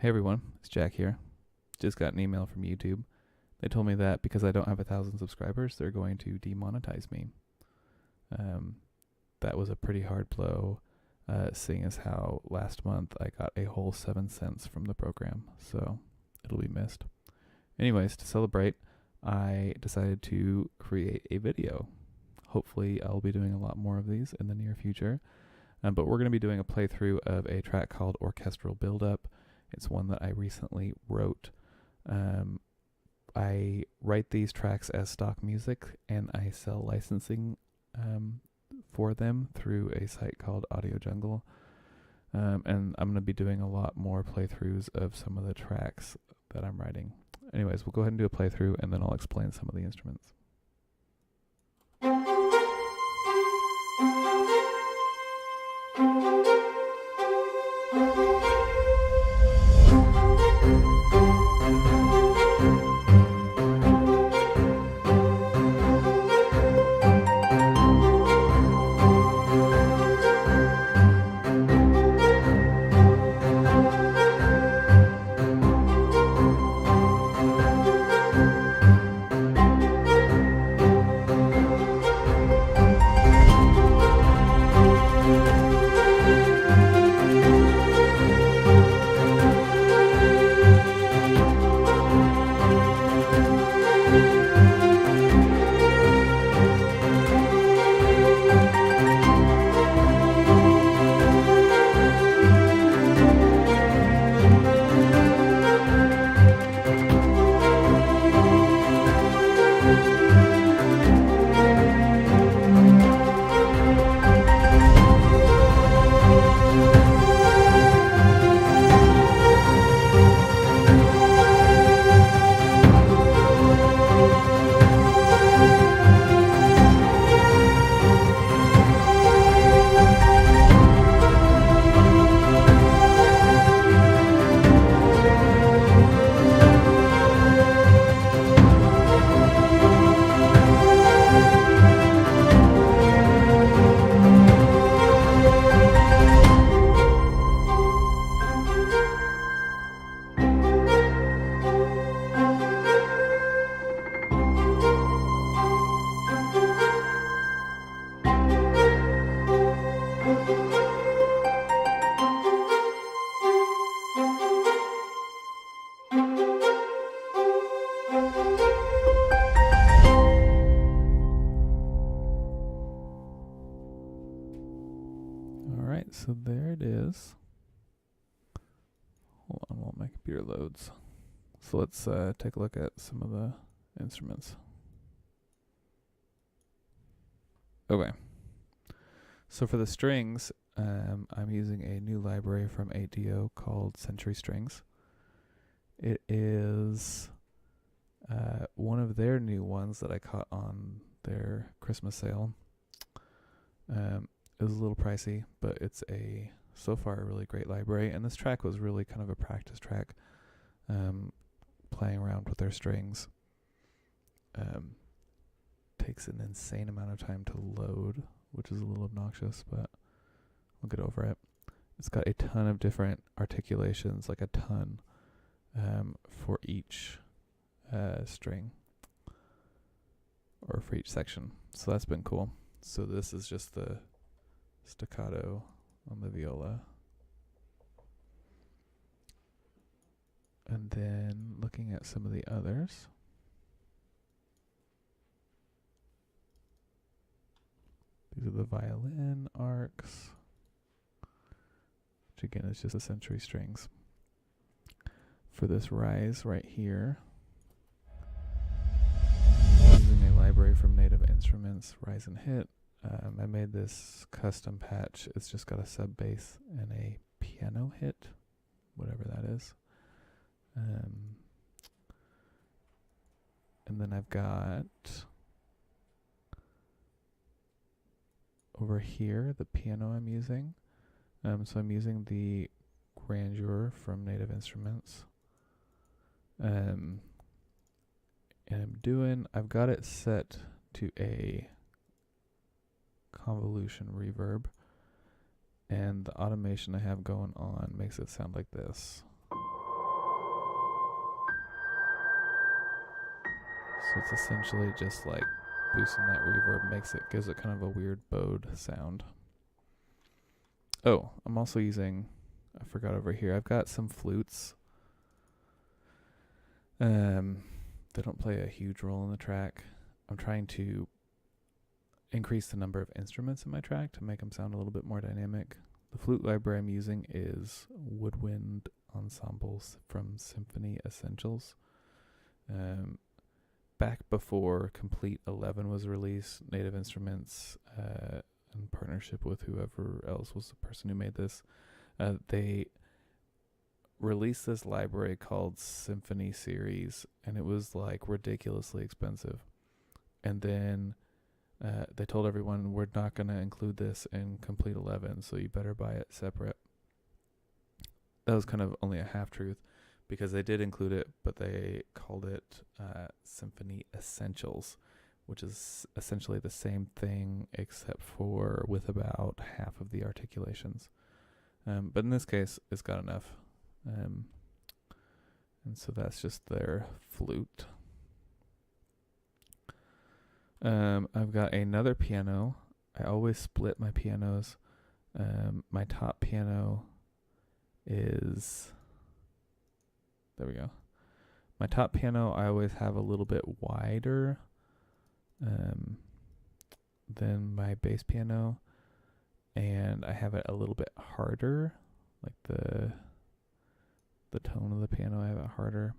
Hey everyone, it's Jack here. Just got an email from YouTube. They told me that because I don't have 1,000 subscribers, they're going to demonetize me. That was a pretty hard blow, seeing as how last month I got a whole 7 cents from the program, so it'll be missed. Anyways, to celebrate, I decided to create a video. Hopefully I'll be doing a lot more of these in the near future. But we're going to be doing a playthrough of a track called Orchestral Build-Up. It's one that I recently wrote. I write these tracks as stock music, and I sell licensing for them through a site called Audio Jungle. And I'm going to be doing a lot more playthroughs of some of the tracks that I'm writing. Anyways, we'll go ahead and do a playthrough, and then I'll explain some of the instruments. Alright, so there it is. Hold on while my computer loads. So let's take a look at some of the instruments. Okay. So for the strings, I'm using a new library from ADO called Century Strings. It is one of their new ones that I caught on their Christmas sale. It was a little pricey, but it's so far a really great library. And this track was really kind of a practice track, playing around with their strings. Takes an insane amount of time to load, which is a little obnoxious, but we'll get over it. It's got a ton of different articulations, like a ton, for each string, or for each section. So that's been cool. So this is just the staccato on the viola. And then looking at some of the others. These are the violin arcs, which again is just the Century Strings. For this rise right here, using a library from Native Instruments, Rise and Hit. I made this custom patch. It's just got a sub bass and a piano hit, whatever that is. And then I've got over here the piano I'm using. So I'm using the Grandeur from Native Instruments. And I've got it set to a convolution reverb, and the automation I have going on makes it sound like this. So it's essentially just like boosting that reverb, gives it kind of a weird bowed sound. Oh, I'm also using, I forgot over here, I've got some flutes. They don't play a huge role in the track. I'm trying to increase the number of instruments in my track to make them sound a little bit more dynamic. The flute library I'm using is Woodwind Ensembles from Symphony Essentials. Back before Complete 11 was released, Native Instruments, in partnership with whoever else was the person who made this, they released this library called Symphony Series, and it was like ridiculously expensive. And then they told everyone, we're not going to include this in Complete 11, so you better buy it separate. That was kind of only a half-truth, because they did include it, but they called it Symphony Essentials, which is essentially the same thing except for with about half of the articulations. But in this case, it's got enough. And so that's just their flute. I've got another piano. I always split my pianos. My top piano is... There we go. My top piano I always have a little bit wider than my bass piano, and I have it a little bit harder, like the tone of the piano I have it harder,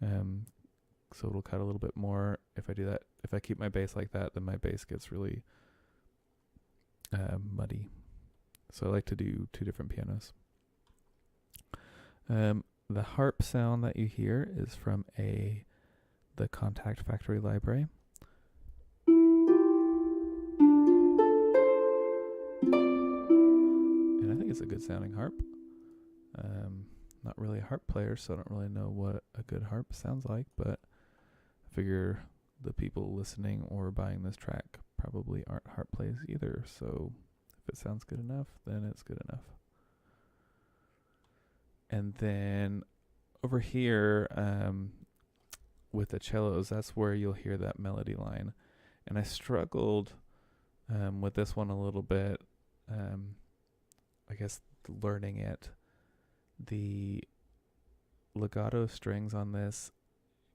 so it'll cut a little bit more. If I do that, if I keep my bass like that, then my bass gets really muddy. So I like to do two different pianos. The harp sound that you hear is from the Contact Factory library. And I think it's a good sounding harp. Not really a harp player, so I don't really know what a good harp sounds like, but I figure the people listening or buying this track probably aren't harp players either, so if it sounds good enough, then it's good enough. And then over here, with the cellos, that's where you'll hear that melody line. And I struggled with this one a little bit, I guess learning it. The legato strings on this,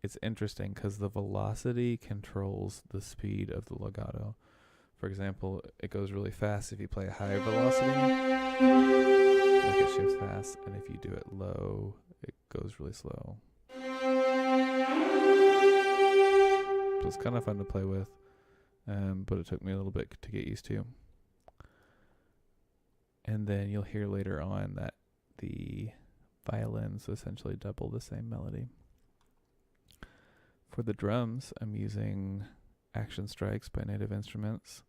it's interesting because the velocity controls the speed of the legato. For example, it goes really fast if you play a high velocity, like it shifts fast, and if you do it low, it goes really slow. So it's kind of fun to play with, but it took me a little bit to get used to. And then you'll hear later on that the violins essentially double the same melody. For the drums, I'm using Action Strikes by Native Instruments.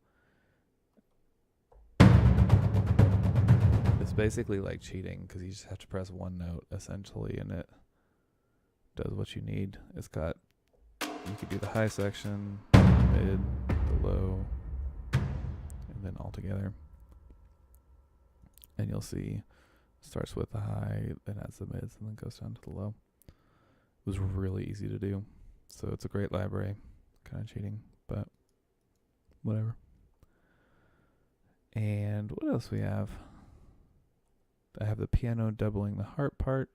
It's basically like cheating because you just have to press one note essentially and it does what you need. It's got, you could do the high section, mid, the low, and then all together. And you'll see it starts with the high, then adds the mids, and then goes down to the low. It was really easy to do. So it's a great library. Kind of cheating, but whatever. And what else we have? I have the piano doubling the harp part.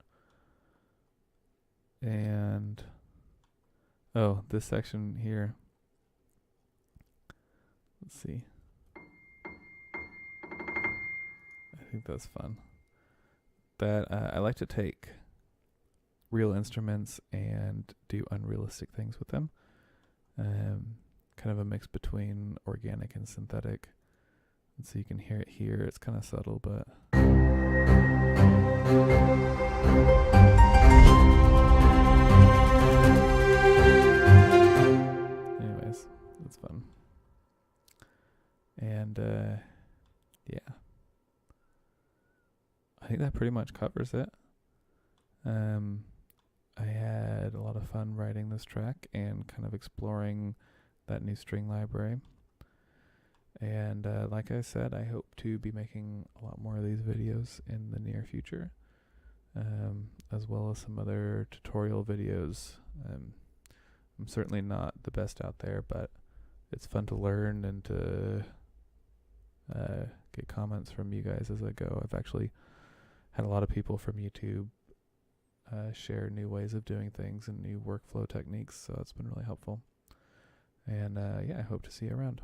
And, oh, this section here. Let's see. I think that's fun. That I like to take real instruments and do unrealistic things with them. Kind of a mix between organic and synthetic. And so you can hear it here. It's kind of subtle, but... Anyways, it's fun. And, yeah. I think that pretty much covers it. I had a lot of fun writing this track and kind of exploring that new string library. And like I said, I hope to be making a lot more of these videos in the near future, as well as some other tutorial videos. I'm I'm certainly not the best out there, but it's fun to learn and to get comments from you guys as I go. I've actually had a lot of people from YouTube share new ways of doing things and new workflow techniques, so it's been really helpful. And I hope to see you around.